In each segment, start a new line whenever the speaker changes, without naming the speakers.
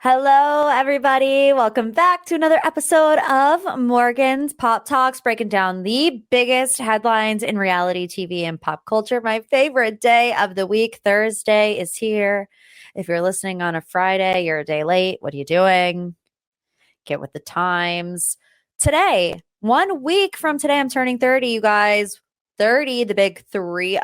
Hello, everybody. Welcome back to another episode of Morgan's Pop Talks, breaking down the biggest headlines in reality TV and pop culture. My favorite day of the week, Thursday, is here. If you're listening on a Friday, you're a day late. What are you doing? Get with the times. Today, 1 week from today, I'm turning 30, you guys. 30, the big 30.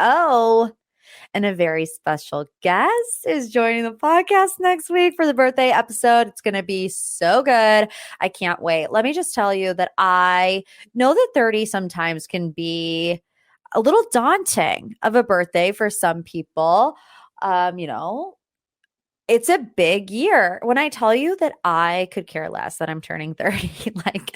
And a very special guest is joining the podcast next week for the birthday episode. It's going to be so good. I can't wait. Let me just tell you that I know that 30 sometimes can be a little daunting of a birthday for some people. You know, it's a big year. When I tell you that I could care less that I'm turning 30, like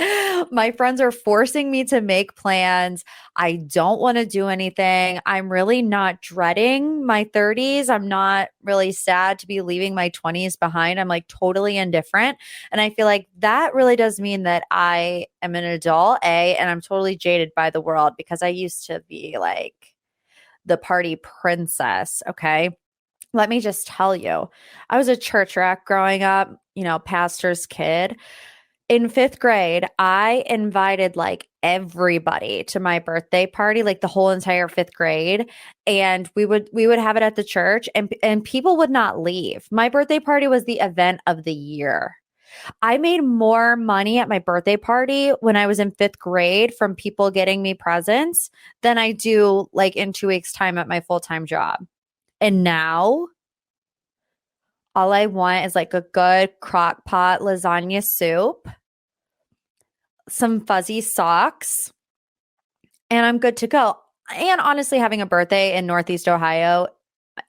my friends are forcing me to make plans. I don't want to do anything. I'm really not dreading my 30s. I'm not really sad to be leaving my 20s behind. I'm like totally indifferent. And I feel like that really does mean that I am an adult, and I'm totally jaded by the world because I used to be like the party princess. Okay. Let me just tell you, I was a church rat growing up, pastor's kid. In fifth grade, I invited like everybody to my birthday party, like the whole entire fifth grade. And we would have it at the church and people would not leave. My birthday party was the event of the year. I made more money at my birthday party when I was in fifth grade from people getting me presents than I do like in 2 weeks' time at my full-time job. And now all I want is like a good crock pot lasagna soup, some fuzzy socks, and I'm good to go. And honestly, having a birthday in Northeast Ohio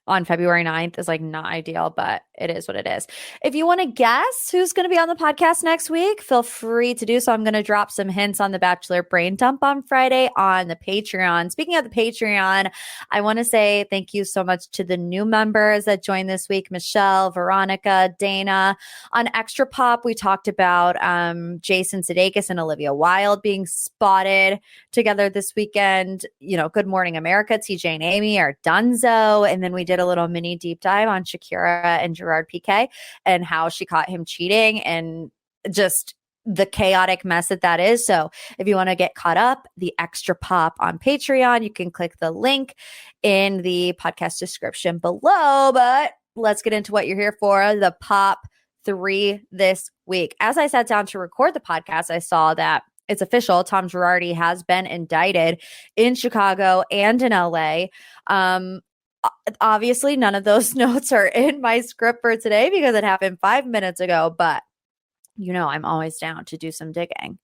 on February 9th is like not ideal, but it is what it is. If you want to guess who's going to be on the podcast next week, feel free to do so. I'm going to drop some hints on the Bachelor Brain Dump on Friday on the Patreon. Speaking of the Patreon, I want to say thank you so much to the new members that joined this week, Michelle, Veronica, Dana. On Extra Pop, we talked about Jason Sudeikis and Olivia Wilde being spotted together this weekend. Good Morning America, TJ and Amy are donezo. And then we did a little mini deep dive on Shakira and Gerard Piqué and how she caught him cheating and just the chaotic mess that is. So if you want to get caught up, the Extra Pop on Patreon, you can click the link in the podcast description below. But let's get into what you're here for, the Pop 3 this week. As I sat down to record the podcast, I saw that it's official. Tom Girardi has been indicted in Chicago and in LA. Obviously, none of those notes are in my script for today because it happened 5 minutes ago, but I'm always down to do some digging.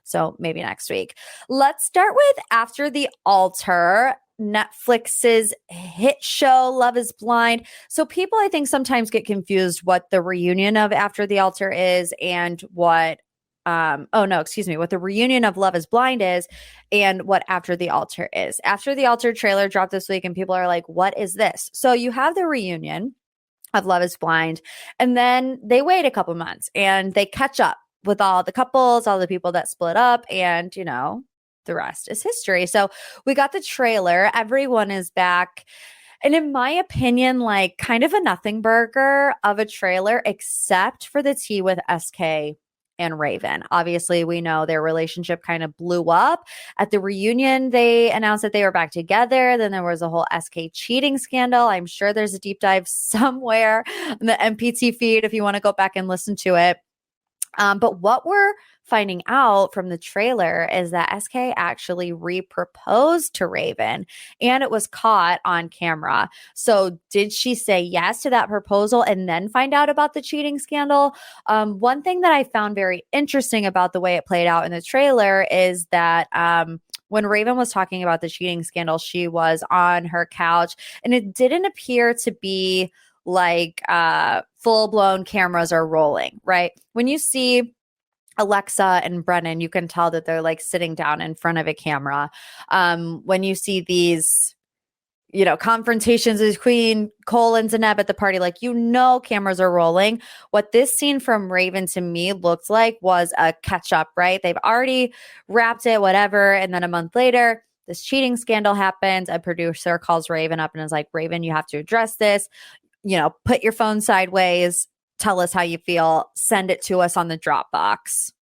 So maybe next week. Let's start with After the Altar, Netflix's hit show, Love is Blind. So people, I think, sometimes get confused what the reunion of After the Altar is and what what the reunion of Love is Blind is and what After the Altar is. After the Altar trailer dropped this week and people are like, what is this? So you have the reunion of Love is Blind and then they wait a couple months and they catch up with all the couples, all the people that split up, and the rest is history. So we got the trailer. Everyone is back. And in my opinion, like kind of a nothing burger of a trailer, except for the tea with SK and Raven. Obviously, we know their relationship kind of blew up. At the reunion, they announced that they were back together. Then there was a whole SK cheating scandal. I'm sure there's a deep dive somewhere in the MPT feed if you want to go back and listen to it. But what we're finding out from the trailer is that SK actually re-proposed to Raven and it was caught on camera. So did she say yes to that proposal and then find out about the cheating scandal? One thing that I found very interesting about the way it played out in the trailer is that when Raven was talking about the cheating scandal, she was on her couch and it didn't appear to be like full-blown cameras are rolling, right? When you see Alexa and Brennan, you can tell that they're like sitting down in front of a camera. When you see these, confrontations between Cole and Zanab at the party, like, cameras are rolling. What this scene from Raven to me looked like was a catch up, right? They've already wrapped it, whatever. And then a month later, this cheating scandal happens. A producer calls Raven up and is like, Raven, you have to address this. Put your phone sideways, tell us how you feel, send it to us on the Dropbox.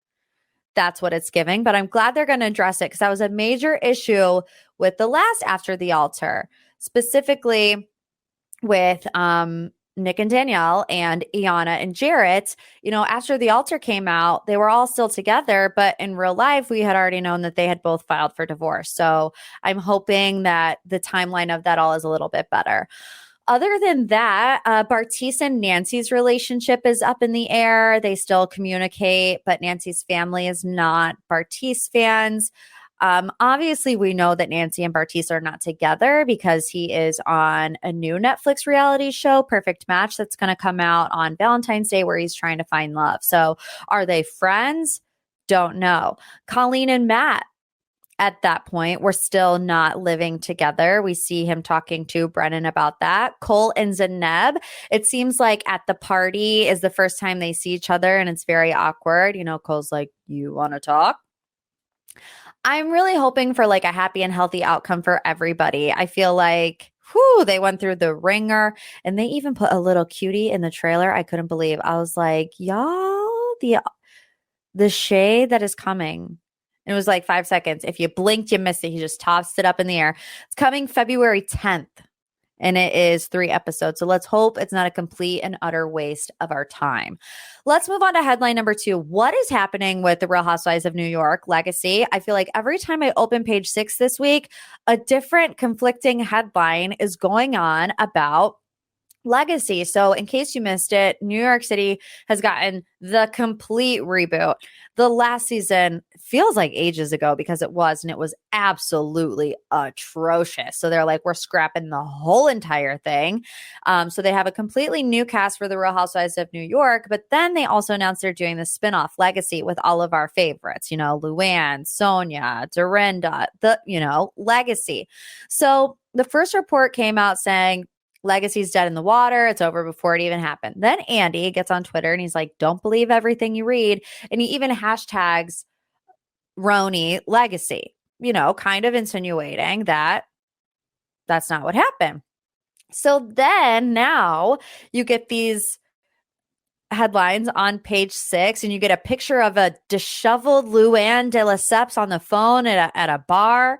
That's what it's giving. But I'm glad they're going to address it because that was a major issue with the last After the Altar, specifically with Nick and Danielle and Iyanna and Jarrett. You know, after the altar came out, they were all still together, but in real life, we had already known that they had both filed for divorce. So I'm hoping that the timeline of that all is a little bit better. Other than that, Bartise and Nancy's relationship is up in the air. They still communicate, but Nancy's family is not Bartise fans. Obviously, we know that Nancy and Bartise are not together because he is on a new Netflix reality show, Perfect Match, that's going to come out on Valentine's Day where he's trying to find love. So are they friends? Don't know. Colleen and Matt, at that point, we're still not living together. We see him talking to Brennan about that. Cole and Zaneb, it seems like at the party is the first time they see each other and it's very awkward. You know, Cole's like, you want to talk? I'm really hoping for like a happy and healthy outcome for everybody. I feel like, they went through the ringer and they even put a little cutie in the trailer. I couldn't believe. I was like, y'all, the shade that is coming. It was like 5 seconds. If you blinked, you missed it. He just tossed it up in the air. It's coming February 10th. And it is 3 episodes. So let's hope it's not a complete and utter waste of our time. Let's move on to headline number 2. What is happening with the Real Housewives of New York Legacy? I feel like every time I open page 6 this week, a different conflicting headline is going on about Legacy. So in case you missed it, New York City has gotten the complete reboot. The last season feels like ages ago because it was, and it was absolutely atrocious. So they're like, we're scrapping the whole entire thing. So they have a completely new cast for the Real Housewives of New York, but then they also announced they're doing the spinoff Legacy with all of our favorites, you know, Luann, Sonia, Dorinda, Legacy. So the first report came out saying, Legacy's dead in the water. It's over before it even happened. Then Andy gets on Twitter and he's like, don't believe everything you read. And he even hashtags RHONY Legacy, you know, kind of insinuating that that's not what happened. So then now you get these headlines on page 6 and you get a picture of a disheveled Luann de Lesseps on the phone at a bar,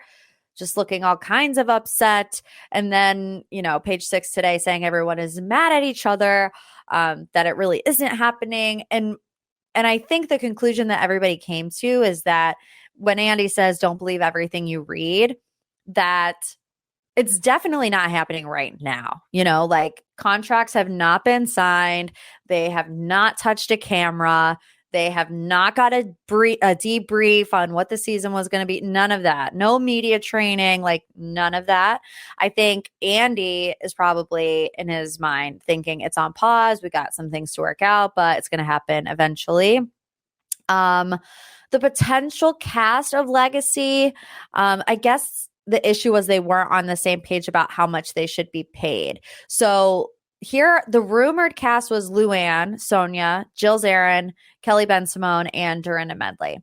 just looking all kinds of upset. And then, you know, page 6 today saying everyone is mad at each other, that it really isn't happening. And I think the conclusion that everybody came to is that when Andy says, don't believe everything you read, that it's definitely not happening right now. You know, like contracts have not been signed. They have not touched a camera. They have not got a debrief on what the season was going to be. None of that. No media training, like none of that. I think Andy is probably in his mind thinking it's on pause. We got some things to work out, but it's going to happen eventually. The potential cast of Legacy, I guess the issue was they weren't on the same page about how much they should be paid. So here, the rumored cast was Luann, Sonia, Jill Zarin, Kelly Bensimon, and Dorinda Medley.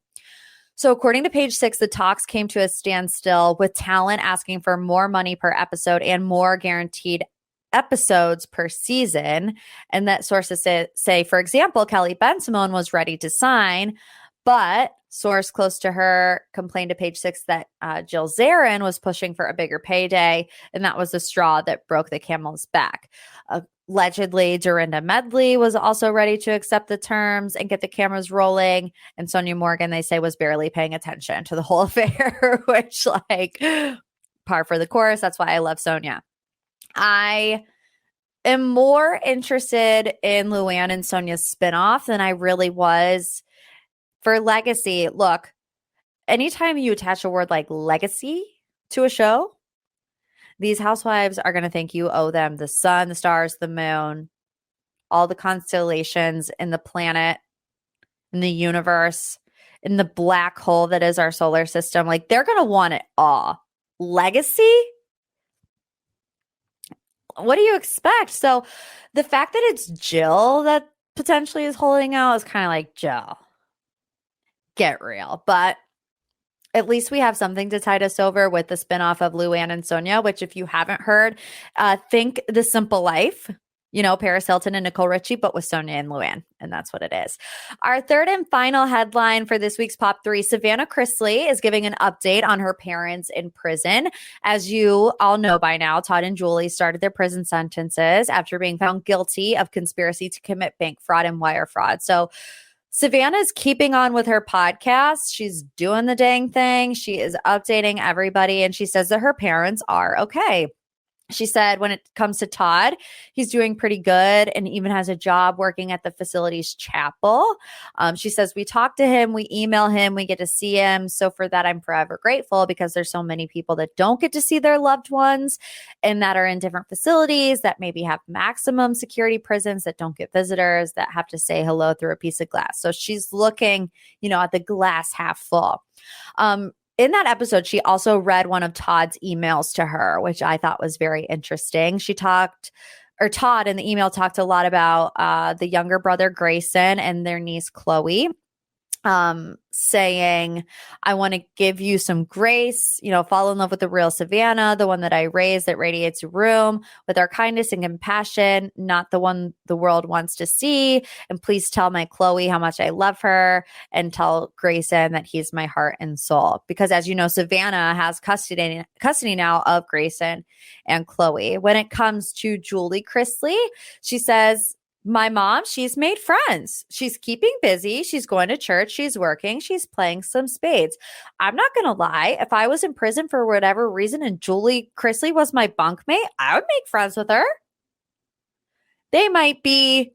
So according to page 6, the talks came to a standstill with talent asking for more money per episode and more guaranteed episodes per season. And that sources say, for example, Kelly Bensimon was ready to sign, but source close to her complained to page 6 that Jill Zarin was pushing for a bigger payday, and that was the straw that broke the camel's back. Allegedly, Dorinda Medley was also ready to accept the terms and get the cameras rolling, and Sonia Morgan, they say, was barely paying attention to the whole affair, which, like, par for the course. That's why I love Sonia. I am more interested in Luann and Sonia's spinoff than I really was for Legacy. Look, anytime you attach a word like legacy to a show, these housewives are going to think you owe them the sun, the stars, the moon, all the constellations in the planet, in the universe, in the black hole that is our solar system. Like, they're going to want it all. Legacy? What do you expect? So the fact that it's Jill that potentially is holding out is kind of like, Jill, get real. But at least we have something to tide us over with the spinoff of Luann and Sonia, which if you haven't heard, think The Simple Life. Paris Hilton and Nicole Richie, but with Sonia and Luann. And that's what it is. Our third and final headline for this week's Pop 3, Savannah Chrisley is giving an update on her parents in prison. As you all know by now, Todd and Julie started their prison sentences after being found guilty of conspiracy to commit bank fraud and wire fraud. So Savannah's keeping on with her podcast. She's doing the dang thing. She is updating everybody, and she says that her parents are okay. She said when it comes to Todd, he's doing pretty good and even has a job working at the facility's chapel. She says we talk to him, we email him, we get to see him. So for that, I'm forever grateful because there's so many people that don't get to see their loved ones and that are in different facilities that maybe have maximum security prisons that don't get visitors, that have to say hello through a piece of glass. So she's looking, at the glass half full. In that episode, she also read one of Todd's emails to her, which I thought was very interesting. Todd in the email talked a lot about the younger brother, Grayson, and their niece, Chloe. Saying, I want to give you some grace, fall in love with the real Savannah, the one that I raised that radiates your room with our kindness and compassion, not the one the world wants to see. And please tell my Chloe how much I love her and tell Grayson that he's my heart and soul. Because as you know, Savannah has custody now of Grayson and Chloe. When it comes to Julie Chrisley, she says, my mom, she's made friends. She's keeping busy. She's going to church. She's working. She's playing some spades. I'm not going to lie. If I was in prison for whatever reason and Julie Chrisley was my bunkmate, I would make friends with her. They might be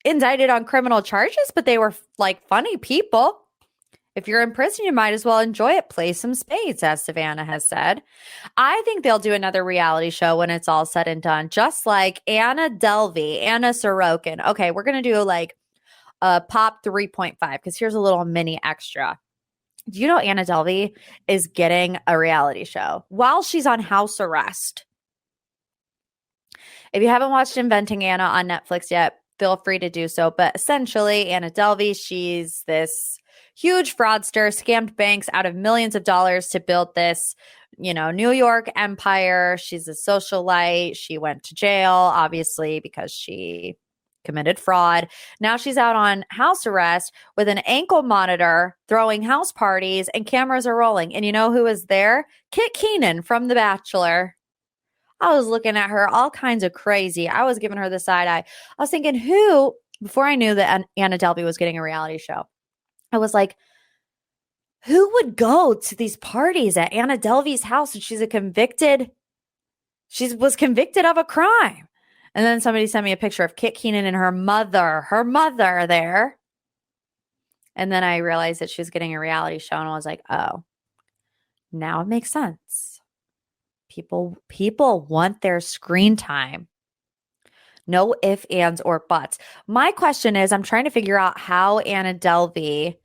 indicted on criminal charges, but they were like funny people. If you're in prison, you might as well enjoy it. Play some spades, as Savannah has said. I think they'll do another reality show when it's all said and done, just like Anna Sorokin. Okay, we're going to do like a Pop 3.5 because here's a little mini extra. Do you know Anna Delvey is getting a reality show while she's on house arrest? If you haven't watched Inventing Anna on Netflix yet, feel free to do so. But essentially, Anna Delvey, she's this huge fraudster, scammed banks out of millions of dollars to build this, New York empire. She's a socialite. She went to jail, obviously, because she committed fraud. Now she's out on house arrest with an ankle monitor, throwing house parties, and cameras are rolling. And you know who is there? Kit Keenan from The Bachelor. I was looking at her all kinds of crazy. I was giving her the side eye. I was thinking, before I knew that Anna Delvey was getting a reality show, I was like, who would go to these parties at Anna Delvey's house? And she was convicted of a crime. And then somebody sent me a picture of Kit Keenan and her mother there. And then I realized that she was getting a reality show, and I was like, oh, now it makes sense. People want their screen time. No ifs, ands, or buts. My question is, I'm trying to figure out how Anna Delvey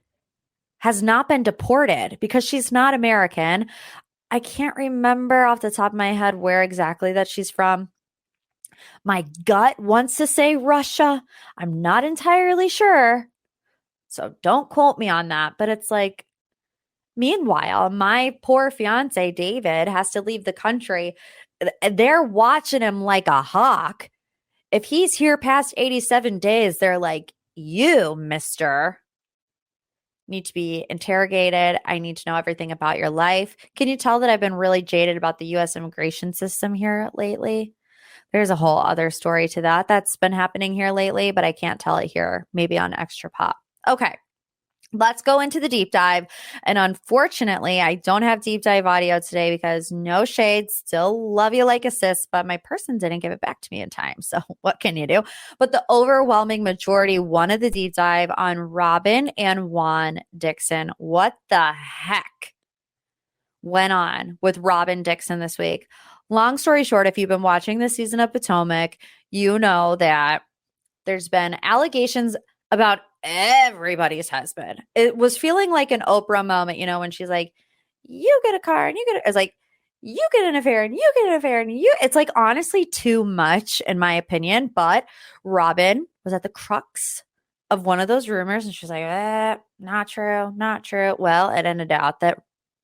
has not been deported because she's not American. I can't remember off the top of my head where exactly that she's from. My gut wants to say Russia. I'm not entirely sure. So don't quote me on that. But it's like, meanwhile, my poor fiance, David, has to leave the country. They're watching him like a hawk. If he's here past 87 days, they're like, you, mister, need to be interrogated. I need to know everything about your life. Can you tell that I've been really jaded about the U.S. immigration system here lately? There's a whole other story to that that's been happening here lately, but I can't tell it here, maybe on Extra Pop. Okay. Let's go into the deep dive. And unfortunately, I don't have deep dive audio today because no shade, still love you like a sis, but my person didn't give it back to me in time. So what can you do? But the overwhelming majority wanted the deep dive on Robyn and Juan Dixon. What the heck went on with Robyn Dixon this week? Long story short, if you've been watching this season of Potomac, you know that there's been allegations about everybody's husband. It was feeling like an Oprah moment, when she's like, you get a car and it's like, you get an affair and you get an affair and it's like honestly too much in my opinion. But Robyn was at the crux of one of those rumors and she's like, not true. Well, it ended out that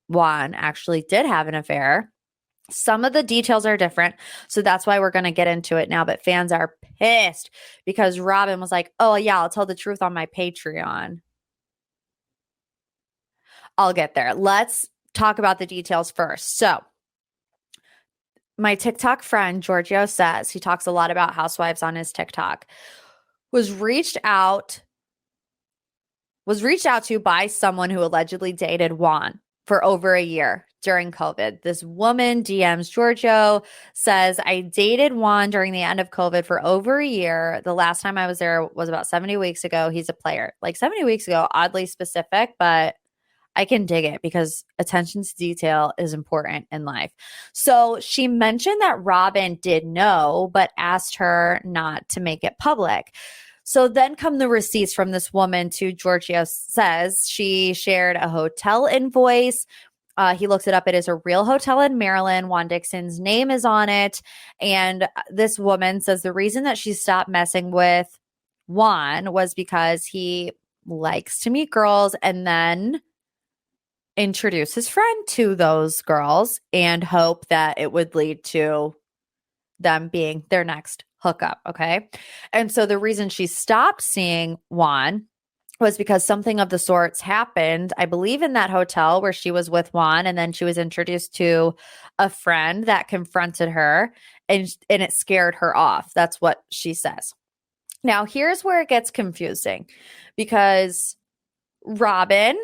Juan actually did have an affair. Some of the details are different, so that's why we're going to get into it now. But fans are pissed because Robyn was like, oh, yeah, I'll tell the truth on my Patreon. I'll get there. Let's talk about the details first. So my TikTok friend, Giorgio, says he talks a lot about housewives on his TikTok, was reached out to by someone who allegedly dated Juan for over a year during COVID. This woman DMs Giorgio, says, I dated Juan during the end of COVID for over a year. The last time I was there was about 70 weeks ago. He's a player. Like 70 weeks ago, oddly specific, but I can dig it because attention to detail is important in life. So she mentioned that Robyn did know, but asked her not to make it public. So then come the receipts from this woman to Giorgio. Says she shared a hotel invoice. He looks it up. It is a real hotel in Maryland. Juan Dixon's name is on it. And this woman says the reason that she stopped messing with Juan was because he likes to meet girls and then introduce his friend to those girls and hope that it would lead to them being their next hookup. Okay. And so the reason she stopped seeing Juan was because something of the sorts happened, I believe, in that hotel where she was with Juan, and then she was introduced to a friend that confronted her and it scared her off. That's what she says. Now, here's where it gets confusing because Robyn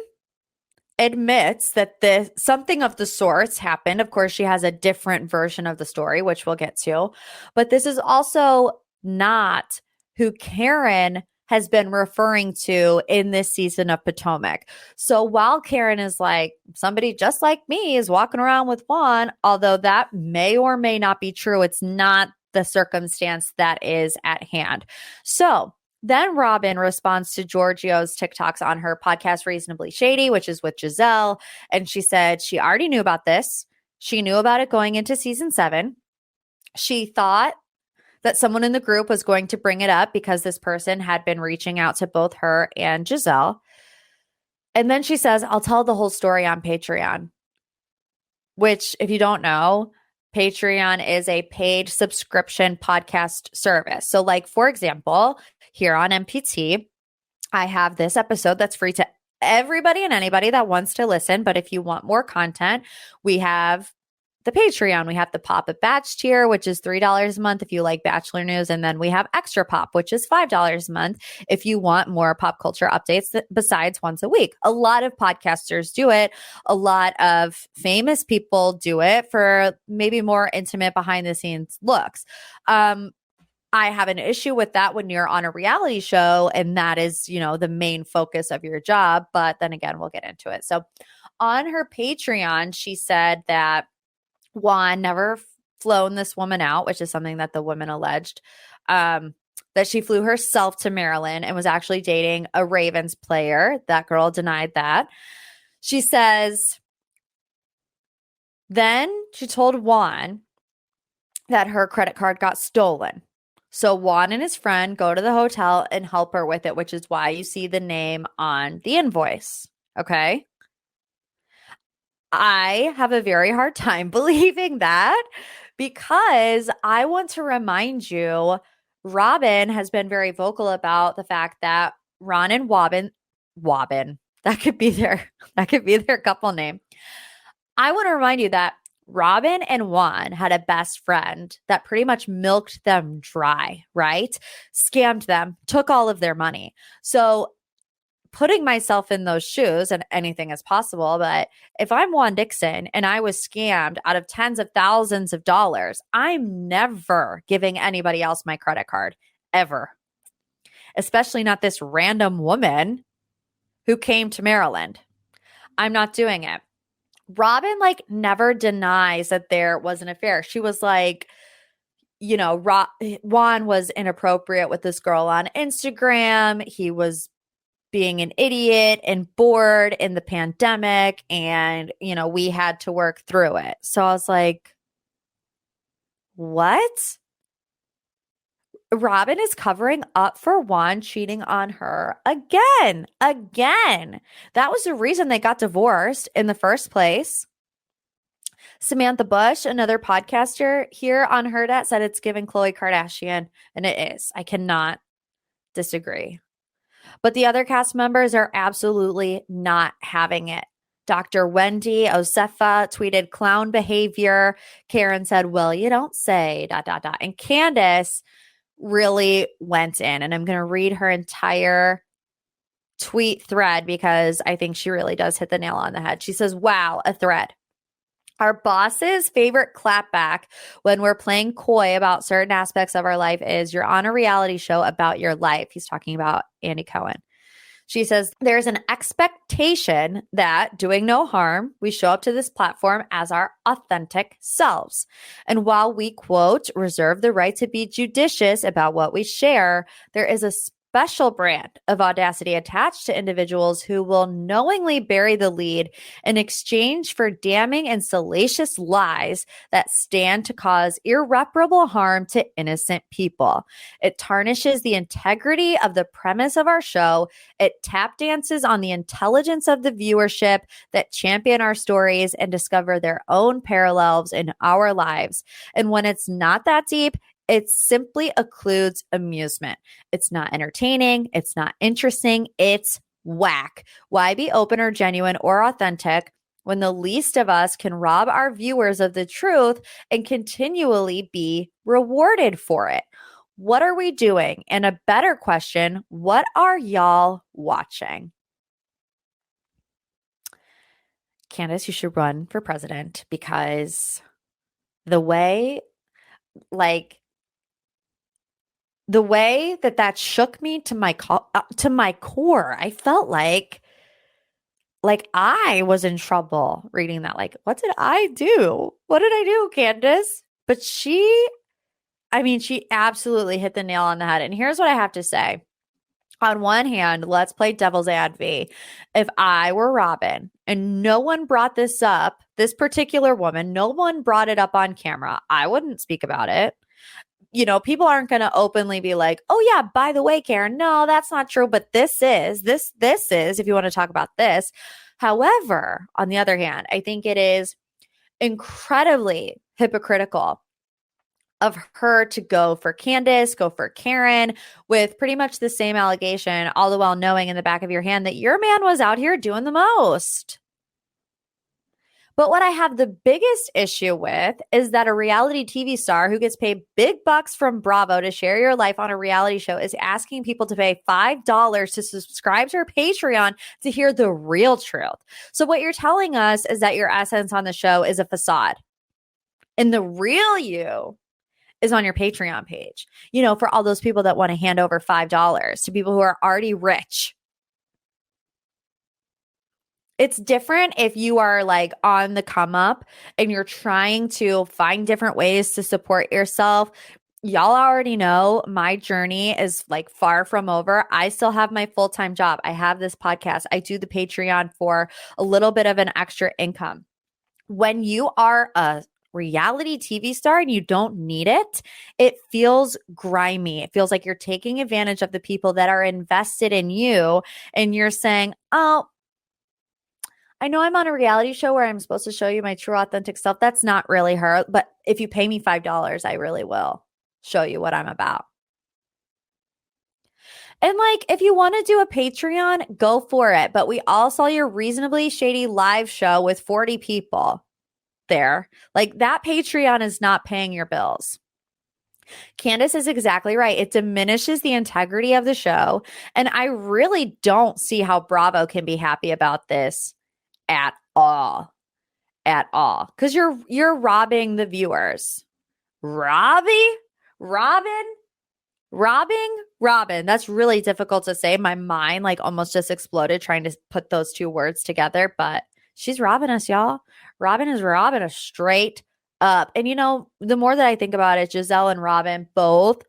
admits that something of the sorts happened. Of course, she has a different version of the story, which we'll get to. But this is also not who Karen has been referring to in this season of Potomac. So while Karen is like, somebody just like me is walking around with Juan, although that may or may not be true, it's not the circumstance that is at hand. So then Robyn responds to Giorgio's TikToks on her podcast, Reasonably Shady, which is with Giselle. And she said she already knew about this. She knew about it going into season 7. She thought that someone in the group was going to bring it up because this person had been reaching out to both her and Giselle. And then she says, I'll tell the whole story on Patreon, which, if you don't know, Patreon is a paid subscription podcast service. So like, for example, here on MPT, I have this episode that's free to everybody and anybody that wants to listen. But if you want more content, we have the Patreon. We have the Pop It Batch tier, which is $3 a month if you like Bachelor news. And then we have Extra Pop, which is $5 a month if you want more pop culture updates besides once a week. A lot of podcasters do it. A lot of famous people do it for maybe more intimate behind the scenes looks. I have an issue with that when you're on a reality show and that is, the main focus of your job. But then again, we'll get into it. So on her Patreon, she said that Juan never flown this woman out, which is something that the woman alleged, that she flew herself to Maryland and was actually dating a Ravens player. That girl denied that. She says, then she told Juan that her credit card got stolen. So Juan and his friend go to the hotel and help her with it, which is why you see the name on the invoice. Okay. I have a very hard time believing that because I want to remind you, Robyn has been very vocal about the fact that Ron and Robyn, that could be their couple name. I want to remind you that Robyn and Juan had a best friend that pretty much milked them dry, right? Scammed them, took all of their money. So putting myself in those shoes, and anything is possible, but if I'm Juan Dixon and I was scammed out of tens of thousands of dollars, I'm never giving anybody else my credit card, ever. Especially not this random woman who came to Maryland. I'm not doing it. Robyn never denies that there was an affair. She was like, Juan was inappropriate with this girl on Instagram. He was being an idiot and bored in the pandemic, and we had to work through it. So I was like, what? Robyn is covering up for Juan cheating on her again. That was the reason they got divorced in the first place. Samantha Bush, another podcaster here on Hurrdat, said it's giving Khloe Kardashian, and it is. I cannot disagree. But the other cast members are absolutely not having it. Dr. Wendy Osefa tweeted clown behavior. Karen said, well, you don't say, ... And Candace really went in. And I'm going to read her entire tweet thread because I think she really does hit the nail on the head. She says, wow, a thread. Our boss's favorite clapback when we're playing coy about certain aspects of our life is you're on a reality show about your life. He's talking about Andy Cohen. She says, there's an expectation that doing no harm, we show up to this platform as our authentic selves. And while we, quote, reserve the right to be judicious about what we share, there is a special brand of audacity attached to individuals who will knowingly bury the lead in exchange for damning and salacious lies that stand to cause irreparable harm to innocent people. It tarnishes the integrity of the premise of our show. It tap dances on the intelligence of the viewership that champion our stories and discover their own parallels in our lives. And when it's not that deep, it simply occludes amusement. It's not entertaining. It's not interesting. It's whack. Why be open or genuine or authentic when the least of us can rob our viewers of the truth and continually be rewarded for it? What are we doing? And a better question, what are y'all watching? Candace, you should run for president because the way that shook me to my core, I felt like I was in trouble reading that. Like, what did I do? What did I do, Candace? But she absolutely hit the nail on the head. And here's what I have to say. On one hand, let's play devil's advocate. If I were Robyn and no one brought this up, this particular woman, no one brought it up on camera, I wouldn't speak about it. You know, people aren't going to openly be like, oh yeah, by the way, Karen, no, that's not true. But this is, if you want to talk about this. However, on the other hand, I think it is incredibly hypocritical of her to go for Candace, go for Karen with pretty much the same allegation, all the while knowing in the back of your hand that your man was out here doing the most. But what I have the biggest issue with is that a reality TV star who gets paid big bucks from Bravo to share your life on a reality show is asking people to pay $5 to subscribe to her Patreon to hear the real truth. So what you're telling us is that your essence on the show is a facade. And the real you is on your Patreon page. You know, for all those people that want to hand over $5 to people who are already rich. It's different if you are like on the come up and you're trying to find different ways to support yourself. Y'all already know my journey is like far from over. I still have my full-time job. I have this podcast. I do the Patreon for a little bit of an extra income. When you are a reality TV star and you don't need it, it feels grimy. It feels like you're taking advantage of the people that are invested in you and you're saying, oh, I know I'm on a reality show where I'm supposed to show you my true authentic self. That's not really her. But if you pay me $5, I really will show you what I'm about. And like, if you want to do a Patreon, go for it. But we all saw your reasonably shady live show with 40 people there. Like, that Patreon is not paying your bills. Candace is exactly right. It diminishes the integrity of the show. And I really don't see how Bravo can be happy about this at all. Because you're robbing the viewers. Robyn? That's really difficult to say. My mind like almost just exploded trying to put those two words together, but she's robbing us, y'all. Robyn is robbing us straight up. And you know, the more that I think about it, Giselle and Robyn both,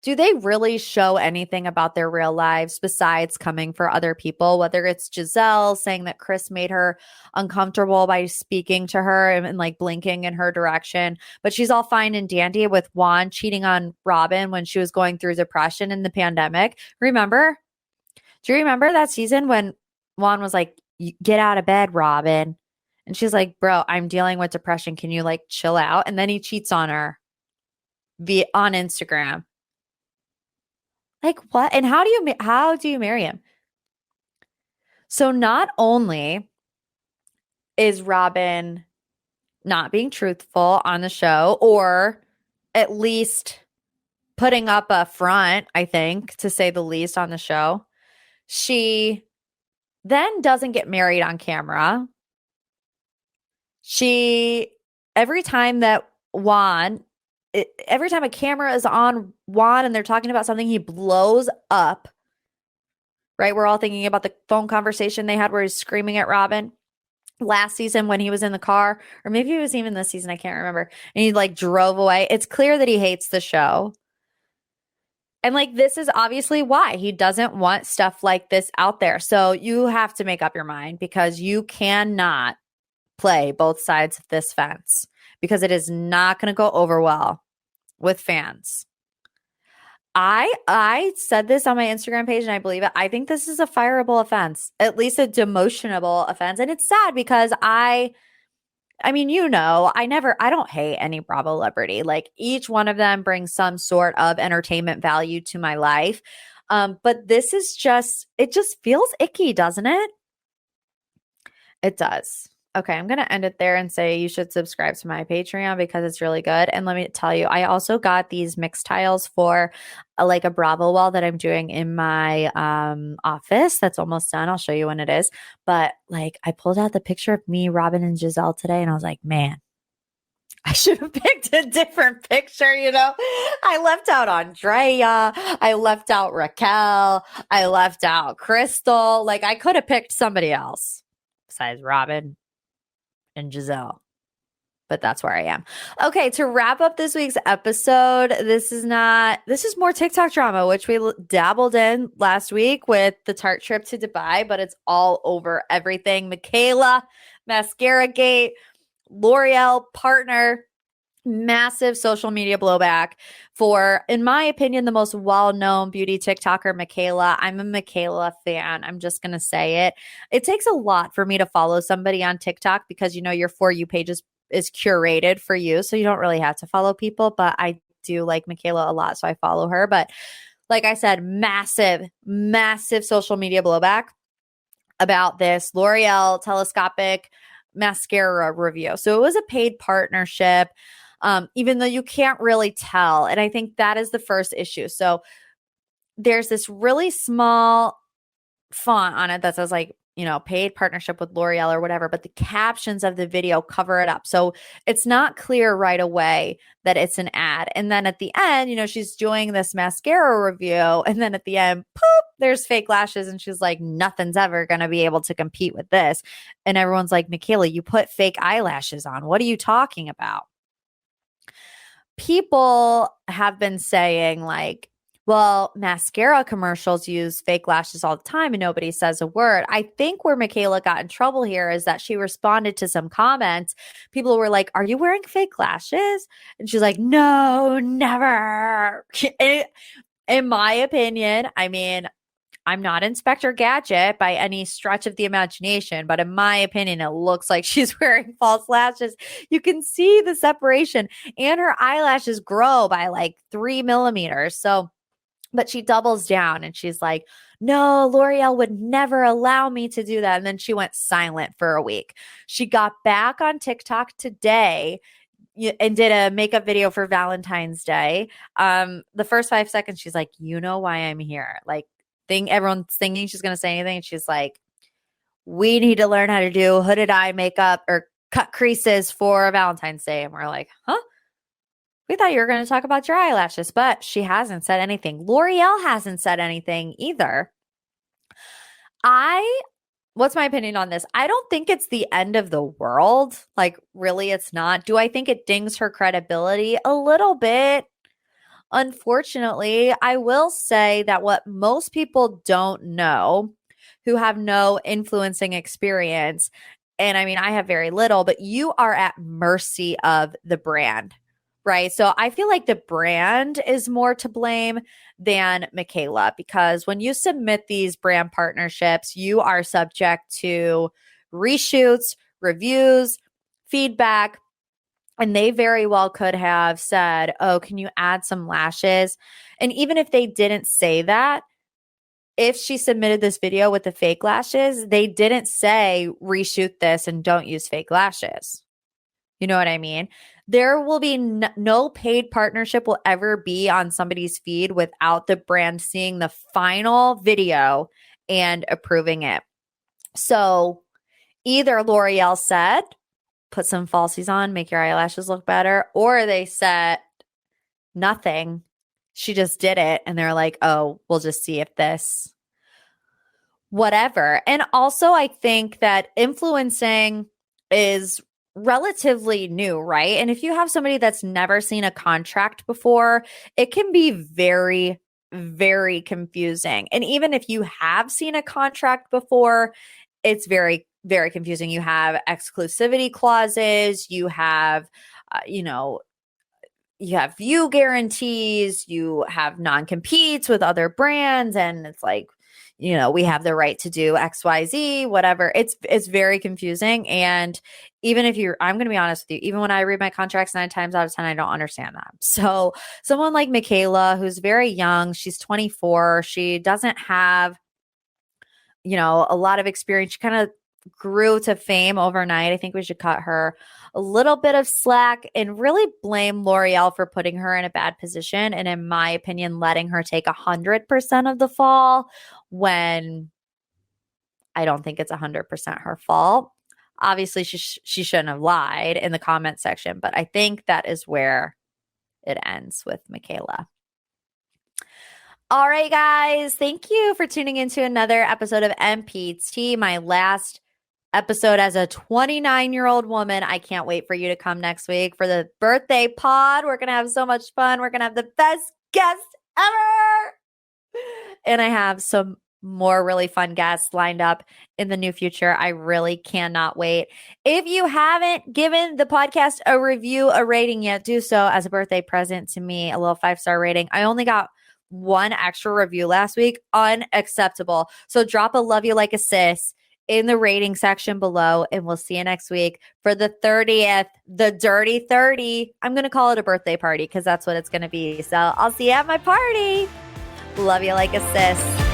do they really show anything about their real lives besides coming for other people? Whether it's Giselle saying that Chris made her uncomfortable by speaking to her and like blinking in her direction, but she's all fine and dandy with Juan cheating on Robyn when she was going through depression in the pandemic. Remember? Do you remember that season when Juan was like, get out of bed, Robyn? And she's like, bro, I'm dealing with depression. Can you like chill out? And then he cheats on her on Instagram. Like what? And how do you marry him? So not only is Robyn not being truthful on the show, or at least putting up a front, I think, to say the least, on the show, she then doesn't get married on camera. Every time a camera is on Juan and they're talking about something, he blows up. Right? We're all thinking about the phone conversation they had where he's screaming at Robyn last season when he was in the car, or maybe it was even this season, I can't remember. And he like drove away. It's clear that he hates the show. And like, this is obviously why he doesn't want stuff like this out there. So you have to make up your mind, because you cannot play both sides of this fence, because it is not going to go over well with fans. I said this on my Instagram page and I believe it. I think this is a fireable offense, at least a demotionable offense. And it's sad because I mean, I don't hate any Bravo celebrity. Like, each one of them brings some sort of entertainment value to my life. But this is it just feels icky, doesn't it? It does. Okay, I'm going to end it there and say you should subscribe to my Patreon because it's really good. And let me tell you, I also got these mix tiles for like a Bravo wall that I'm doing in my office. That's almost done. I'll show you when it is. But like, I pulled out the picture of me, Robyn, and Giselle today, and I was like, man, I should have picked a different picture, I left out Andrea. I left out Raquel. I left out Crystal. Like, I could have picked somebody else besides Robyn and Giselle, but that's where I am. Okay, to wrap up this week's episode, this is more TikTok drama, which we dabbled in last week with the Tarte trip to Dubai, but it's all over everything. Mikayla, mascara gate, L'Oreal partner, massive social media blowback for, in my opinion, the most well-known beauty TikToker, Mikayla. I'm a Mikayla fan. I'm just going to say it. It takes a lot for me to follow somebody on TikTok because, your For You page is curated for you. So you don't really have to follow people, but I do like Mikayla a lot. So I follow her. But like I said, massive, massive social media blowback about this L'Oreal telescopic mascara review. So it was a paid partnership. Even though you can't really tell. And I think that is the first issue. So there's this really small font on it that says like, paid partnership with L'Oreal or whatever, but the captions of the video cover it up. So it's not clear right away that it's an ad. And then at the end, she's doing this mascara review. And then at the end, poop, there's fake lashes. And she's like, nothing's ever going to be able to compete with this. And everyone's like, Mikayla, you put fake eyelashes on. What are you talking about? People have been saying like, well, mascara commercials use fake lashes all the time and nobody says a word. I think where Mikayla got in trouble here is that she responded to some comments. People were like, are you wearing fake lashes? And she's like, no, never. In my opinion, I mean, I'm not Inspector Gadget by any stretch of the imagination, but in my opinion, it looks like she's wearing false lashes. You can see the separation and her eyelashes grow by like 3 millimeters. So, but she doubles down and she's like, no, L'Oreal would never allow me to do that. And then she went silent for a week. She got back on TikTok today and did a makeup video for Valentine's Day. The first 5 seconds, she's like, you know why I'm here. Like, everyone's thinking she's going to say anything. And she's like, we need to learn how to do hooded eye makeup or cut creases for Valentine's Day. And we're like, huh? We thought you were going to talk about your eyelashes, but she hasn't said anything. L'Oreal hasn't said anything either. What's my opinion on this? I don't think it's the end of the world. Like, really, it's not. Do I think it dings her credibility? A little bit. Unfortunately, I will say that what most people don't know who have no influencing experience, and I mean, I have very little, but you are at mercy of the brand, right? So I feel like the brand is more to blame than Mikayla, because when you submit these brand partnerships, you are subject to reshoots, reviews, feedback, and they very well could have said, oh, can you add some lashes? And even if they didn't say that, if she submitted this video with the fake lashes, they didn't say reshoot this and don't use fake lashes. You know what I mean? There will be no paid partnership will ever be on somebody's feed without the brand seeing the final video and approving it. So either L'Oreal said, put some falsies on, make your eyelashes look better, or they said nothing. She just did it. And they're like, oh, we'll just see if this, whatever. And also, I think that influencing is relatively new, right? And if you have somebody that's never seen a contract before, it can be very, very confusing. And even if you have seen a contract before, it's very, very confusing. You have exclusivity clauses, you have, you have view guarantees, you have non-competes with other brands, and it's like, we have the right to do XYZ, whatever. It's very confusing. And even if I'm going to be honest with you, even when I read my contracts 9 times out of 10, I don't understand them. So someone like Mikayla, who's very young, she's 24, she doesn't have, a lot of experience. She kind of grew to fame overnight. I think we should cut her a little bit of slack and really blame L'Oreal for putting her in a bad position. And in my opinion, letting her take 100% of the fall when I don't think it's 100% her fault. Obviously, she shouldn't have lied in the comment section, but I think that is where it ends with Mikayla. All right, guys. Thank you for tuning into another episode of MPT, my last episode as a 29-year-old woman. I can't wait for you to come next week for the birthday pod. We're going to have so much fun. We're going to have the best guest ever. And I have some more really fun guests lined up in the new future. I really cannot wait. If you haven't given the podcast a review, a rating yet, do so as a birthday present to me, a little 5-star rating. I only got 1 extra review last week. Unacceptable. So drop a love you like a sis in the rating section below, and we'll see you next week for the 30th, the Dirty 30. I'm going to call it a birthday party because that's what it's going to be. So I'll see you at my party. Love you like a sis.